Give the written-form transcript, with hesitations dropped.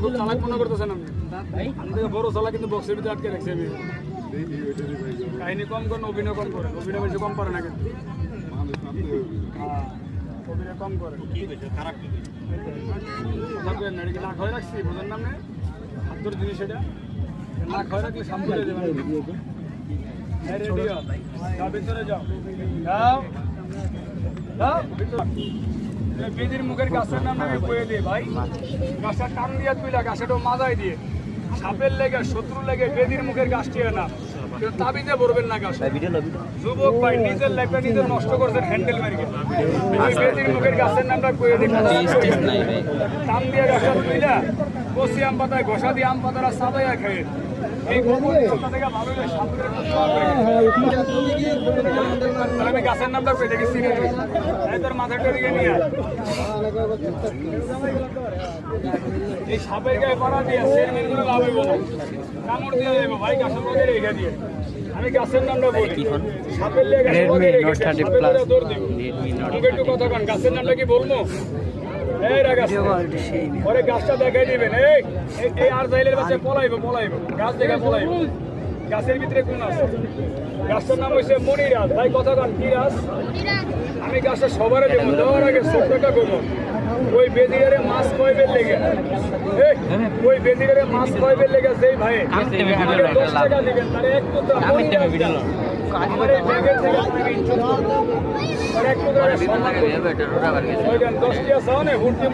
খুব চালাক মনে করতেছেন আপনি আমি থেকে বড় চালাক কিন্তু বক্সের ভিতরে আটকে রাখছি আমি কাহিনী কম করেন অভিনয় কম করেন অভিনয় বেশি কম পারে না কিন্তু অভিনয় কম করেন খারাপ না খয় রাখছি বোঝেন না আপনি হাত ধরে জিনিস এটা না খয় রাখলে সামনে দেবেন ভিতরে যাও বেদির মুখের গাছের নাম আমি বয়ে দিয়ে ভাই গাছটা টান দিয়ে তুইলা গাছটা মাজায় দিয়ে সাপের লেগে শত্রু লেগে বেদির মুখের গাছটি না কিন্তু তাবিজে ভরবেন না গাছ যুবক ভাই নিজের লাইফটা নিজের নষ্ট করছেন হ্যান্ডেল মারিকে ওই বেদির মুখের গাছের নামটা বয়ে দিয়ে টান দিয়ে গাছটা তুইলা কষি আম পাতায় ঘষা দিয়ে আম পাতারা সাদাইয়া খেয়ে এই থেকে ভালো আমি গাছের নামটা পেয়ে দেখি চিনে তোর মাথাটা দিকে নিয়ে এই সাপের গায়ে পাড়া দিয়ে চেয়ারম্যান করে লাভ হইব না কামড় দিয়ে যাবো ভাই গাছের মধ্যে রেখে দিয়ে আমি গাছের নামটা বলি সাপের লেগে দৌড় দিব একটু কথা কন গাছের নামটা কি বলবো পরে গাছটা দেখাই দিবেন এই আর জাইলের বাচ্চা পলাইবো গাছ দেখে পলাইবো গাছের ভিতরে কোন আছে গাছটার নাম হয়েছে মনিরাজ ভাই কথা কন কি গাছ আমি গাছটা সবার দেবো দেওয়ার আগে ছোট্টটা করবো ওই বেদিগারে মাছ কয়বের লেগে ওই বেদিগারে মাছ কয়বের লেগে যেই ভাই 10 টাকা দিবেন তাহলে এক টুকরা আমার এই ব্যাগের থেকে এক টুকরা 10 টি আছে না হুড়কি